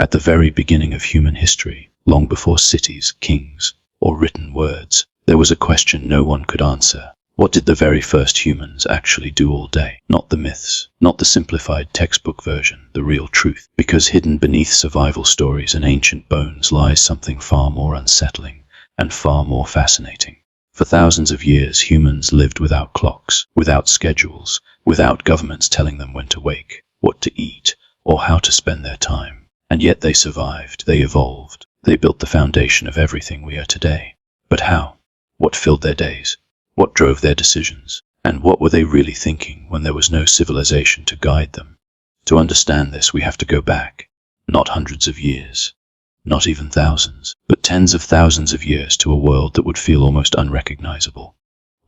At the very beginning of human history, long before cities, kings, or written words, there was a question no one could answer. What did the very first humans actually do all day? Not the myths, not the simplified textbook version, the real truth. Because hidden beneath survival stories and ancient bones lies something far more unsettling and far more fascinating. For thousands of years, humans lived without clocks, without schedules, without governments telling them when to wake, what to eat, or how to spend their time. And yet they survived, they evolved, they built the foundation of everything we are today. But how? What filled their days? What drove their decisions? And what were they really thinking when there was no civilization to guide them? To understand this, we have to go back, not hundreds of years, not even thousands, but tens of thousands of years to a world that would feel almost unrecognizable.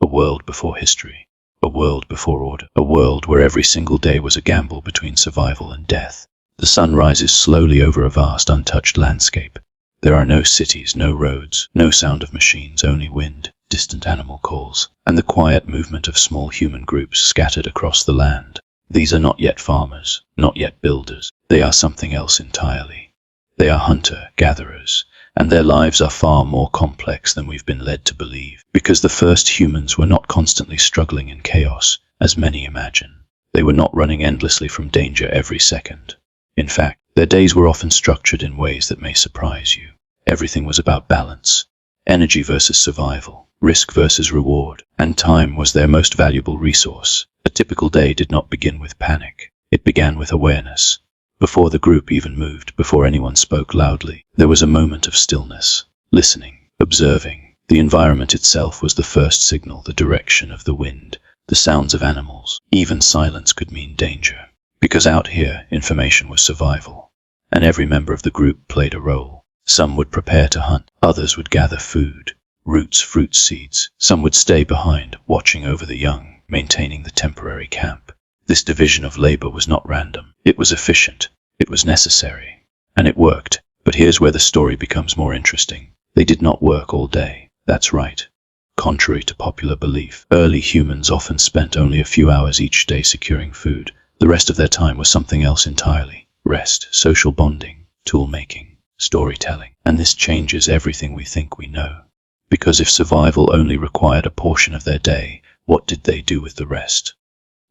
A world before history, a world before order, a world where every single day was a gamble between survival and death. The sun rises slowly over a vast untouched landscape. There are no cities, no roads, no sound of machines, only wind, distant animal calls, and the quiet movement of small human groups scattered across the land. These are not yet farmers, not yet builders. They are something else entirely. They are hunter-gatherers, and their lives are far more complex than we've been led to believe, because the first humans were not constantly struggling in chaos, as many imagine. They were not running endlessly from danger every second. In fact, their days were often structured in ways that may surprise you. Everything was about balance, energy versus survival, risk versus reward, and time was their most valuable resource. A typical day did not begin with panic. It began with awareness. Before the group even moved, before anyone spoke loudly, there was a moment of stillness, listening, observing. The environment itself was the first signal, the direction of the wind, the sounds of animals. Even silence could mean danger. Because out here, information was survival, and every member of the group played a role. Some would prepare to hunt, others would gather food, roots, fruits, seeds. Some would stay behind, watching over the young, maintaining the temporary camp. This division of labor was not random. It was efficient, it was necessary, and it worked. But here's where the story becomes more interesting. They did not work all day. That's right. Contrary to popular belief, early humans often spent only a few hours each day securing food. The rest of their time was something else entirely. Rest, social bonding, tool-making, storytelling. And this changes everything we think we know. Because if survival only required a portion of their day, what did they do with the rest?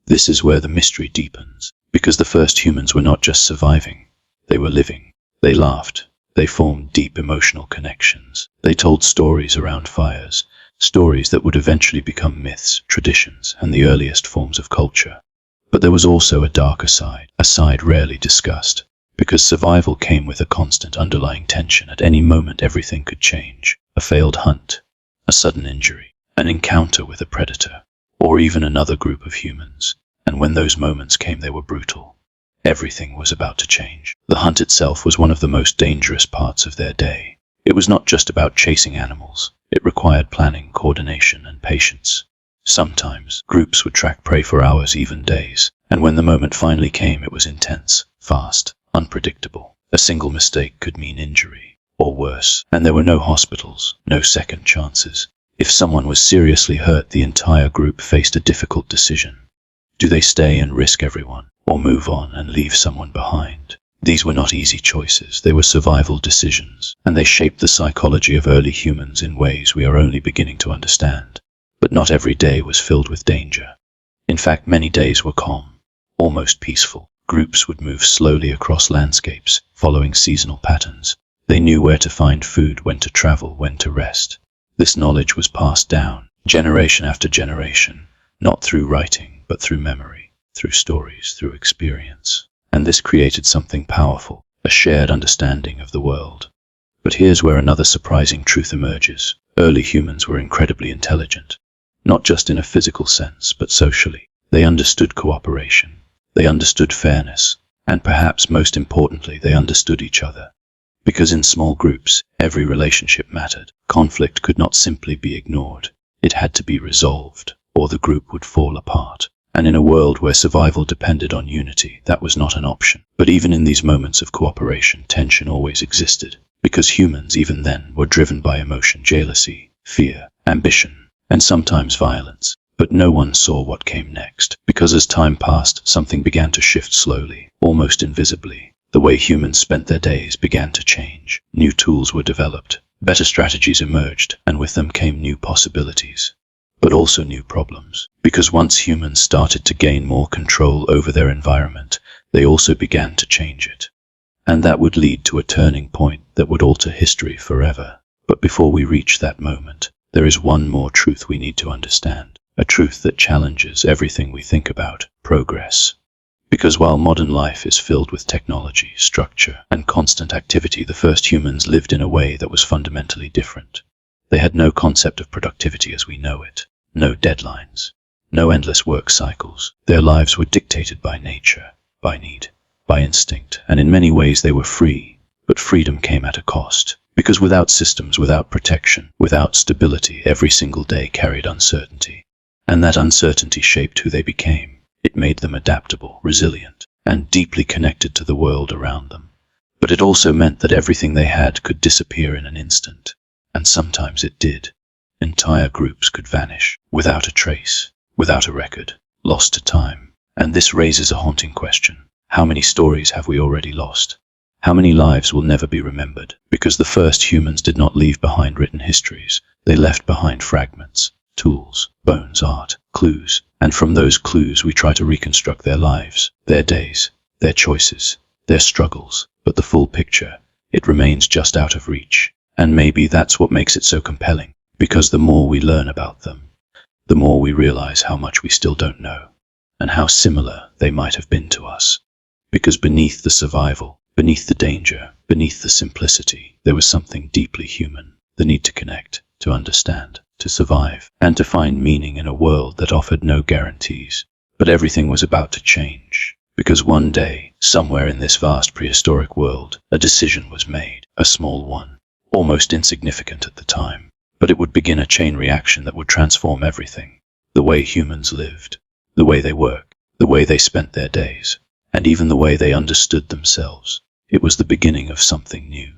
This is where the mystery deepens. Because the first humans were not just surviving. They were living. They laughed. They formed deep emotional connections. They told stories around fires, stories that would eventually become myths, traditions, and the earliest forms of culture. But there was also a darker side, a side rarely discussed. Because survival came with a constant underlying tension. At any moment everything could change. A failed hunt, a sudden injury, an encounter with a predator, or even another group of humans. And when those moments came, they were brutal. Everything was about to change. The hunt itself was one of the most dangerous parts of their day. It was not just about chasing animals. It required planning, coordination, and patience. Sometimes, groups would track prey for hours, even days. And when the moment finally came, it was intense, fast, unpredictable. A single mistake could mean injury, or worse. And there were no hospitals, no second chances. If someone was seriously hurt, the entire group faced a difficult decision. Do they stay and risk everyone, or move on and leave someone behind? These were not easy choices. They were survival decisions, and they shaped the psychology of early humans in ways we are only beginning to understand. But not every day was filled with danger. In fact, many days were calm, almost peaceful. Groups would move slowly across landscapes, following seasonal patterns. They knew where to find food, when to travel, when to rest. This knowledge was passed down, generation after generation, not through writing, but through memory, through stories, through experience. And this created something powerful, a shared understanding of the world. But here's where another surprising truth emerges. Early humans were incredibly intelligent, not just in a physical sense, but socially. They understood cooperation, they understood fairness, and perhaps most importantly, they understood each other. Because in small groups, every relationship mattered. Conflict could not simply be ignored. It had to be resolved, or the group would fall apart. And in a world where survival depended on unity, that was not an option. But even in these moments of cooperation, tension always existed. Because humans, even then, were driven by emotion, jealousy, fear, ambition, and sometimes violence. But no one saw what came next. Because as time passed, something began to shift slowly, almost invisibly. The way humans spent their days began to change. New tools were developed, better strategies emerged, and with them came new possibilities. But also new problems. Because once humans started to gain more control over their environment, they also began to change it. And that would lead to a turning point that would alter history forever. But before we reach that moment, there is one more truth we need to understand. A truth that challenges everything we think about: progress. Because while modern life is filled with technology, structure, and constant activity, the first humans lived in a way that was fundamentally different. They had no concept of productivity as we know it, no deadlines, no endless work cycles. Their lives were dictated by nature, by need, by instinct, and in many ways they were free, but freedom came at a cost. Because without systems, without protection, without stability, every single day carried uncertainty. And that uncertainty shaped who they became. It made them adaptable, resilient, and deeply connected to the world around them. But it also meant that everything they had could disappear in an instant. And sometimes it did. Entire groups could vanish, without a trace, without a record, lost to time. And this raises a haunting question. How many stories have we already lost? How many lives will never be remembered? Because the first humans did not leave behind written histories. They left behind fragments, tools, bones, art, clues. And from those clues we try to reconstruct their lives, their days, their choices, their struggles. But the full picture, it remains just out of reach. And maybe that's what makes it so compelling. Because the more we learn about them, the more we realize how much we still don't know, and how similar they might have been to us. Because beneath the survival, beneath the danger, beneath the simplicity, there was something deeply human. The need to connect, to understand, to survive, and to find meaning in a world that offered no guarantees. But everything was about to change. Because one day, somewhere in this vast prehistoric world, a decision was made, a small one, almost insignificant at the time. But it would begin a chain reaction that would transform everything. The way humans lived, the way they worked, the way they spent their days, and even the way they understood themselves. It was the beginning of something new.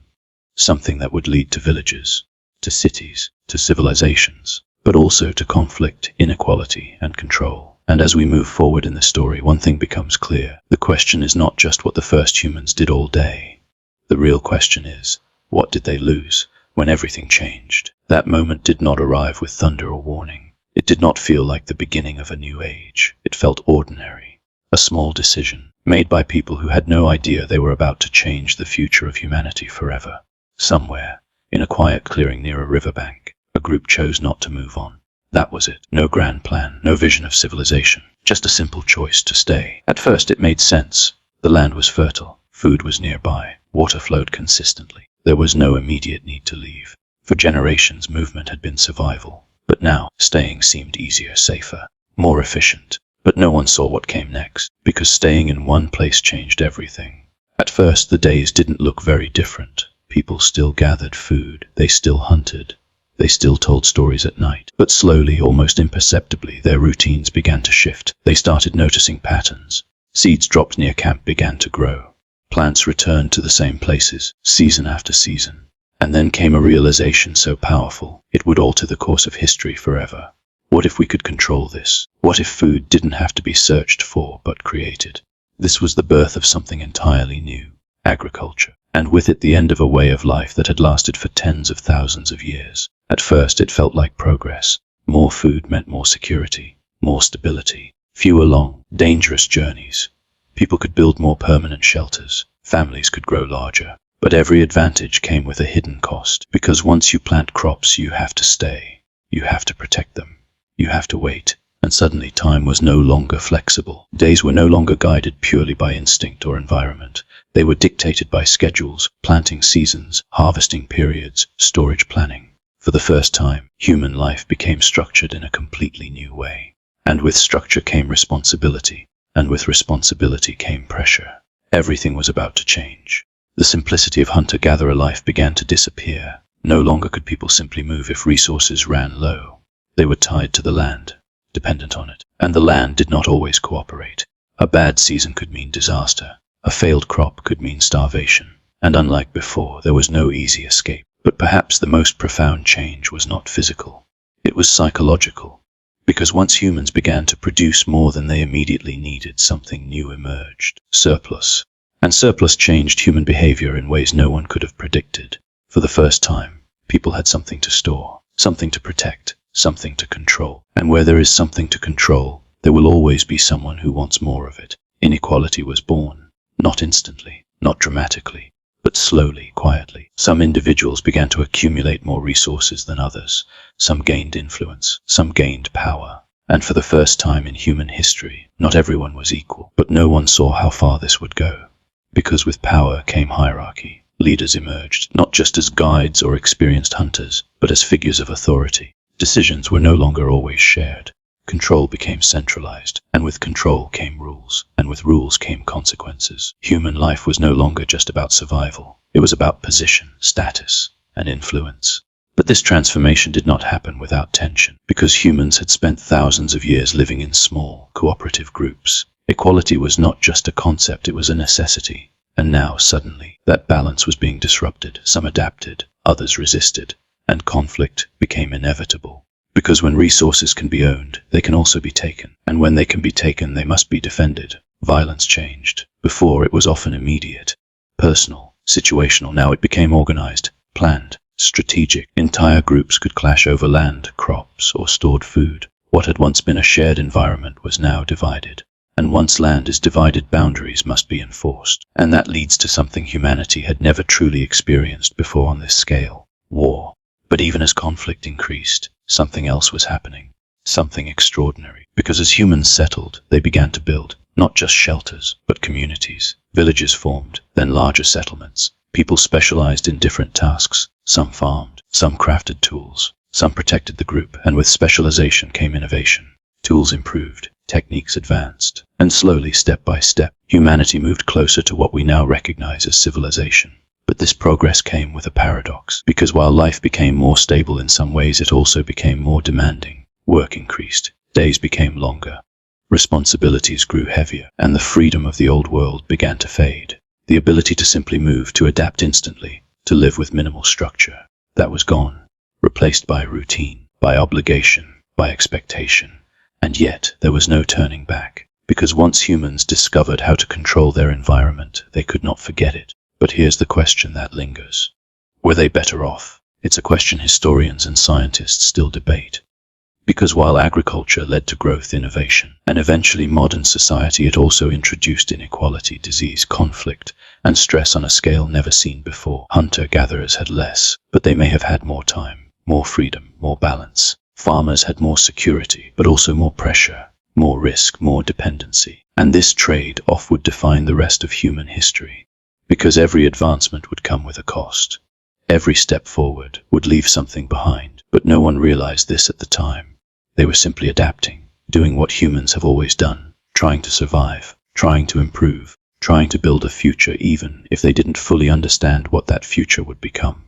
Something that would lead to villages, to cities, to civilizations, but also to conflict, inequality, and control. And as we move forward in the story, one thing becomes clear. The question is not just what the first humans did all day. The real question is, what did they lose when everything changed? That moment did not arrive with thunder or warning. It did not feel like the beginning of a new age. It felt ordinary. A small decision, made by people who had no idea they were about to change the future of humanity forever. Somewhere, in a quiet clearing near a riverbank, a group chose not to move on. That was it. No grand plan, no vision of civilization, just a simple choice to stay. At first it made sense. The land was fertile, food was nearby, water flowed consistently. There was no immediate need to leave. For generations, movement had been survival. But now, staying seemed easier, safer, more efficient. But no one saw what came next, because staying in one place changed everything. At first the days didn't look very different. People still gathered food, they still hunted, they still told stories at night. But slowly, almost imperceptibly, their routines began to shift. They started noticing patterns. Seeds dropped near camp began to grow. Plants returned to the same places, season after season. And then came a realization so powerful, it would alter the course of history forever. What if we could control this? What if food didn't have to be searched for, but created? This was the birth of something entirely new, agriculture. And with it the end of a way of life that had lasted for tens of thousands of years. At first it felt like progress. More food meant more security, more stability, fewer long, dangerous journeys. People could build more permanent shelters, families could grow larger. But every advantage came with a hidden cost, because once you plant crops you have to stay, you have to protect them, you have to wait. And suddenly time was no longer flexible. Days were no longer guided purely by instinct or environment. They were dictated by schedules, planting seasons, harvesting periods, storage planning. For the first time, human life became structured in a completely new way. And with structure came responsibility, and with responsibility came pressure. Everything was about to change. The simplicity of hunter-gatherer life began to disappear. No longer could people simply move if resources ran low. They were tied to the land, dependent on it, and the land did not always cooperate. A bad season could mean disaster. A failed crop could mean starvation. And unlike before, there was no easy escape. But perhaps the most profound change was not physical. It was psychological. Because once humans began to produce more than they immediately needed, something new emerged. Surplus. And surplus changed human behavior in ways no one could have predicted. For the first time, people had something to store, something to protect, something to control. And where there is something to control, there will always be someone who wants more of it. Inequality was born, not instantly, not dramatically, but slowly, quietly. Some individuals began to accumulate more resources than others. Some gained influence, some gained power. And for the first time in human history, not everyone was equal, but no one saw how far this would go. Because with power came hierarchy. Leaders emerged, not just as guides or experienced hunters, but as figures of authority. Decisions were no longer always shared. Control became centralized, and with control came rules, and with rules came consequences. Human life was no longer just about survival. It was about position, status, and influence. But this transformation did not happen without tension, because humans had spent thousands of years living in small, cooperative groups. Equality was not just a concept, it was a necessity. And now, suddenly, that balance was being disrupted. Some adapted, others resisted, and conflict became inevitable. Because when resources can be owned, they can also be taken. And when they can be taken, they must be defended. Violence changed. Before, it was often immediate, personal, situational. Now it became organized, planned, strategic. Entire groups could clash over land, crops, or stored food. What had once been a shared environment was now divided. And once land is divided, boundaries must be enforced. And that leads to something humanity had never truly experienced before on this scale: war. But even as conflict increased, something else was happening. Something extraordinary. Because as humans settled, they began to build, not just shelters, but communities. Villages formed, then larger settlements. People specialized in different tasks. Some farmed, some crafted tools, some protected the group. And with specialization came innovation. Tools improved, techniques advanced, and slowly, step by step, humanity moved closer to what we now recognize as civilization. But this progress came with a paradox, because while life became more stable in some ways, it also became more demanding. Work increased, days became longer, responsibilities grew heavier, and the freedom of the old world began to fade. The ability to simply move, to adapt instantly, to live with minimal structure, that was gone, replaced by routine, by obligation, by expectation. And yet, there was no turning back, because once humans discovered how to control their environment, they could not forget it. But here's the question that lingers. Were they better off? It's a question historians and scientists still debate. Because while agriculture led to growth, innovation, and eventually modern society, it also introduced inequality, disease, conflict, and stress on a scale never seen before. Hunter-gatherers had less, but they may have had more time, more freedom, more balance. Farmers had more security, but also more pressure, more risk, more dependency. And this trade-off would define the rest of human history. Because every advancement would come with a cost. Every step forward would leave something behind, but no one realized this at the time. They were simply adapting, doing what humans have always done, trying to survive, trying to improve, trying to build a future even if they didn't fully understand what that future would become.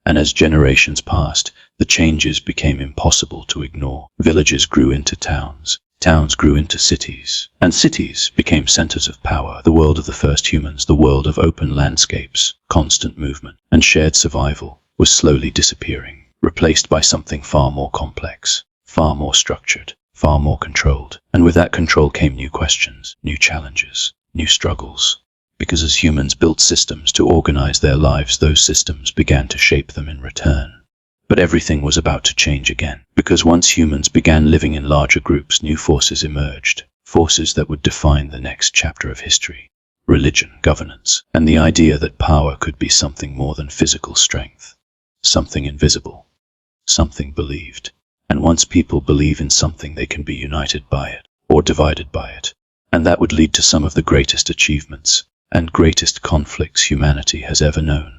And as generations passed, the changes became impossible to ignore. Villages grew into towns. Towns grew into cities, and cities became centers of power. The world of the first humans, the world of open landscapes, constant movement, and shared survival was slowly disappearing, replaced by something far more complex, far more structured, far more controlled. And with that control came new questions, new challenges, new struggles. Because as humans built systems to organize their lives, those systems began to shape them in return. But everything was about to change again, because once humans began living in larger groups, new forces emerged, forces that would define the next chapter of history: religion, governance, and the idea that power could be something more than physical strength, something invisible, something believed. And once people believe in something, they can be united by it, or divided by it. And that would lead to some of the greatest achievements and greatest conflicts humanity has ever known.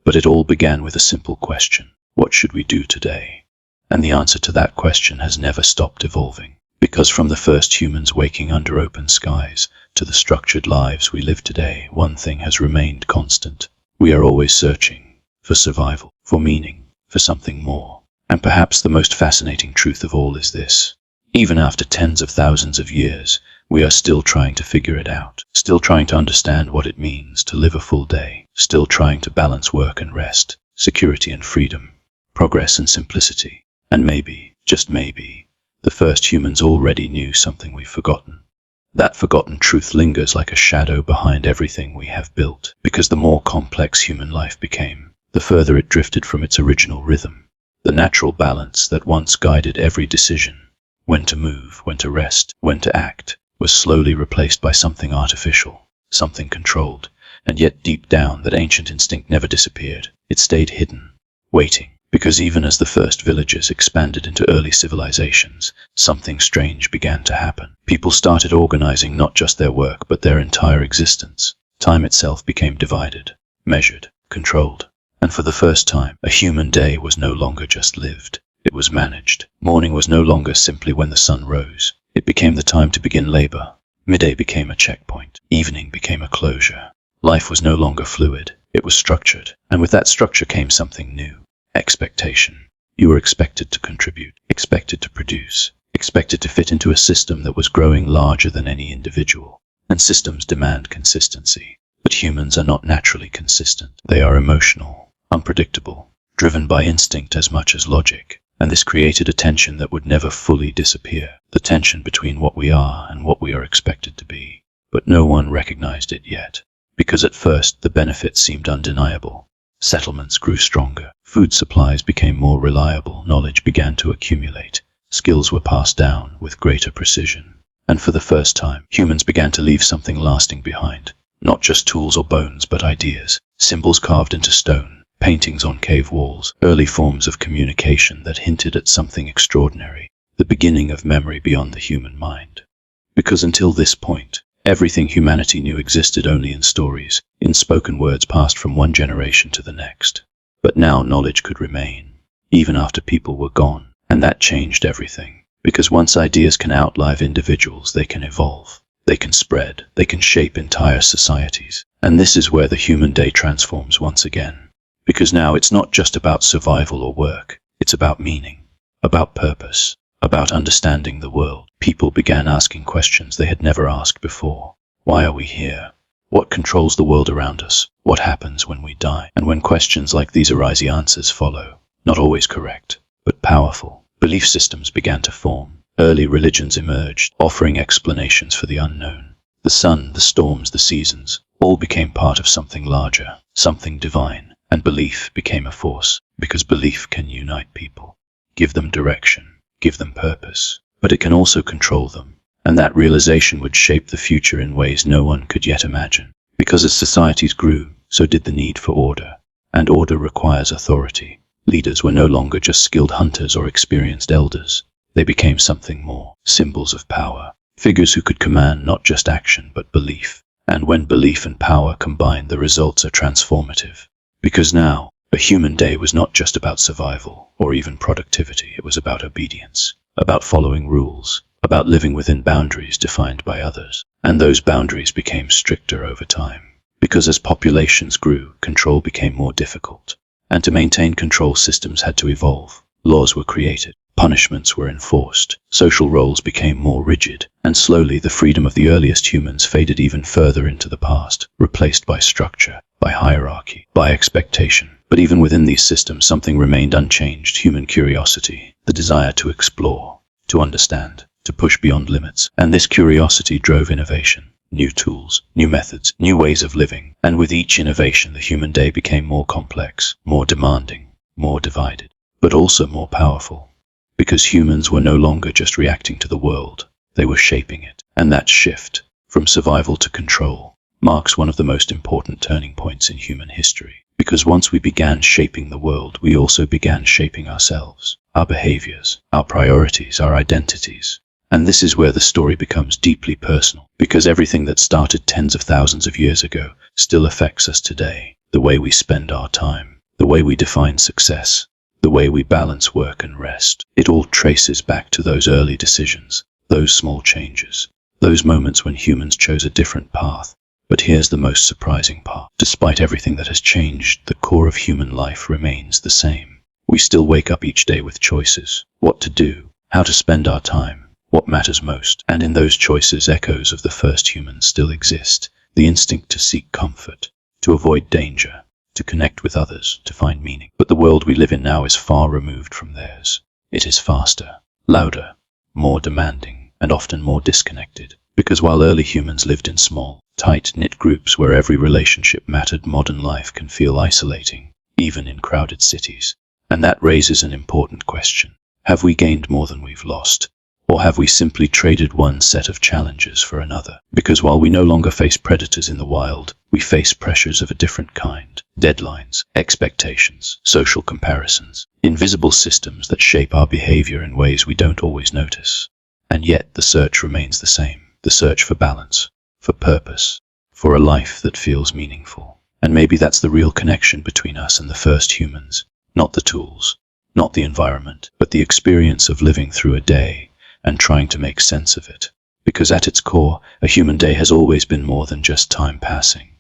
But it all began with a simple question: what should we do today? And the answer to that question has never stopped evolving. Because from the first humans waking under open skies to the structured lives we live today, one thing has remained constant. We are always searching for survival, for meaning, for something more. And perhaps the most fascinating truth of all is this: even after tens of thousands of years, we are still trying to figure it out, still trying to understand what it means to live a full day, still trying to balance work and rest, security and freedom, progress and simplicity. And maybe, just maybe, the first humans already knew something we've forgotten. That forgotten truth lingers like a shadow behind everything we have built, because the more complex human life became, the further it drifted from its original rhythm. The natural balance that once guided every decision, when to move, when to rest, when to act, was slowly replaced by something artificial, something controlled, and yet deep down that ancient instinct never disappeared. It stayed hidden, waiting, because even as the first villages expanded into early civilizations, something strange began to happen. People started organizing not just their work, but their entire existence. Time itself became divided, measured, controlled. And for the first time, a human day was no longer just lived. It was managed. Morning was no longer simply when the sun rose. It became the time to begin labor. Midday became a checkpoint. Evening became a closure. Life was no longer fluid. It was structured. And with that structure came something new. Expectation. You were expected to contribute, expected to produce, expected to fit into a system that was growing larger than any individual. And systems demand consistency. But humans are not naturally consistent. They are emotional, unpredictable, driven by instinct as much as logic. And this created a tension that would never fully disappear. The tension between what we are and what we are expected to be. But no one recognized it yet. Because at first the benefits seemed undeniable. Settlements grew stronger. Food supplies became more reliable. Knowledge began to accumulate. Skills were passed down with greater precision. And for the first time, humans began to leave something lasting behind. Not just tools or bones, but ideas. Symbols carved into stone. Paintings on cave walls. Early forms of communication that hinted at something extraordinary. The beginning of memory beyond the human mind. Because until this point, everything humanity knew existed only in stories, in spoken words passed from one generation to the next. But now knowledge could remain, even after people were gone. And that changed everything. Because once ideas can outlive individuals, they can evolve. They can spread. They can shape entire societies. And this is where the human day transforms once again. Because now it's not just about survival or work. It's about meaning, about purpose, about understanding the world. People began asking questions they had never asked before. Why are we here? What controls the world around us? What happens when we die? And when questions like these arise, the answers follow. Not always correct, but powerful. Belief systems began to form. Early religions emerged, offering explanations for the unknown. The sun, the storms, the seasons, all became part of something larger, something divine. And belief became a force, because belief can unite people, give them direction, give them purpose, but it can also control them. And that realization would shape the future in ways no one could yet imagine. Because as societies grew, so did the need for order. And order requires authority. Leaders were no longer just skilled hunters or experienced elders. They became something more, symbols of power, figures who could command not just action but belief. And when belief and power combine, the results are transformative. Because now, a human day was not just about survival or even productivity. It was about obedience, about following rules, about living within boundaries defined by others. And those boundaries became stricter over time. Because as populations grew, control became more difficult. And to maintain control, systems had to evolve. Laws were created. Punishments were enforced. Social roles became more rigid. And slowly the freedom of the earliest humans faded even further into the past, replaced by structure, by hierarchy, by expectation. But even within these systems, something remained unchanged: human curiosity, the desire to explore, to understand, to push beyond limits. And this curiosity drove innovation, new tools, new methods, new ways of living. And with each innovation, the human day became more complex, more demanding, more divided, but also more powerful. Because humans were no longer just reacting to the world, they were shaping it. And that shift, from survival to control, marks one of the most important turning points in human history. Because once we began shaping the world, we also began shaping ourselves, our behaviors, our priorities, our identities. And this is where the story becomes deeply personal, because everything that started tens of thousands of years ago still affects us today. The way we spend our time, the way we define success, the way we balance work and rest. It all traces back to those early decisions, those small changes, those moments when humans chose a different path. But here's the most surprising part. Despite everything that has changed, the core of human life remains the same. We still wake up each day with choices: what to do, how to spend our time, what matters most. And in those choices, echoes of the first humans still exist. The instinct to seek comfort, to avoid danger, to connect with others, to find meaning. But the world we live in now is far removed from theirs. It is faster, louder, more demanding, and often more disconnected. Because while early humans lived in small, tight-knit groups where every relationship mattered, modern life can feel isolating, even in crowded cities. And that raises an important question. Have we gained more than we've lost? Or have we simply traded one set of challenges for another? Because while we no longer face predators in the wild, we face pressures of a different kind. Deadlines, expectations, social comparisons, invisible systems that shape our behavior in ways we don't always notice. And yet the search remains the same. The search for balance, for purpose, for a life that feels meaningful. And maybe that's the real connection between us and the first humans. Not the tools, not the environment, but the experience of living through a day and trying to make sense of it. Because at its core, a human day has always been more than just time passing.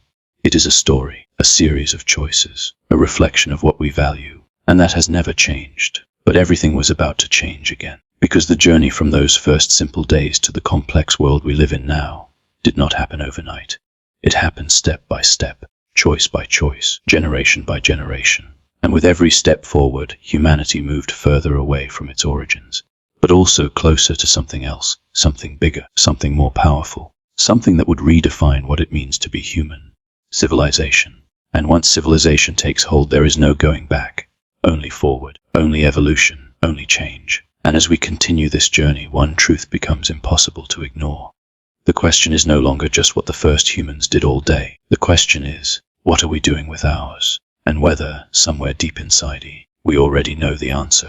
It is a story, a series of choices, a reflection of what we value, and that has never changed. But everything was about to change again. Because the journey from those first simple days to the complex world we live in now did not happen overnight. It happened step by step, choice by choice, generation by generation. And with every step forward, humanity moved further away from its origins, but also closer to something else, something bigger, something more powerful, something that would redefine what it means to be human. Civilization. And once civilization takes hold, there is no going back. Only forward, only evolution, only change. And as we continue this journey, one truth becomes impossible to ignore. The question is no longer just what the first humans did all day. The question is, what are we doing with ours? And whether, somewhere deep inside, we already know the answer.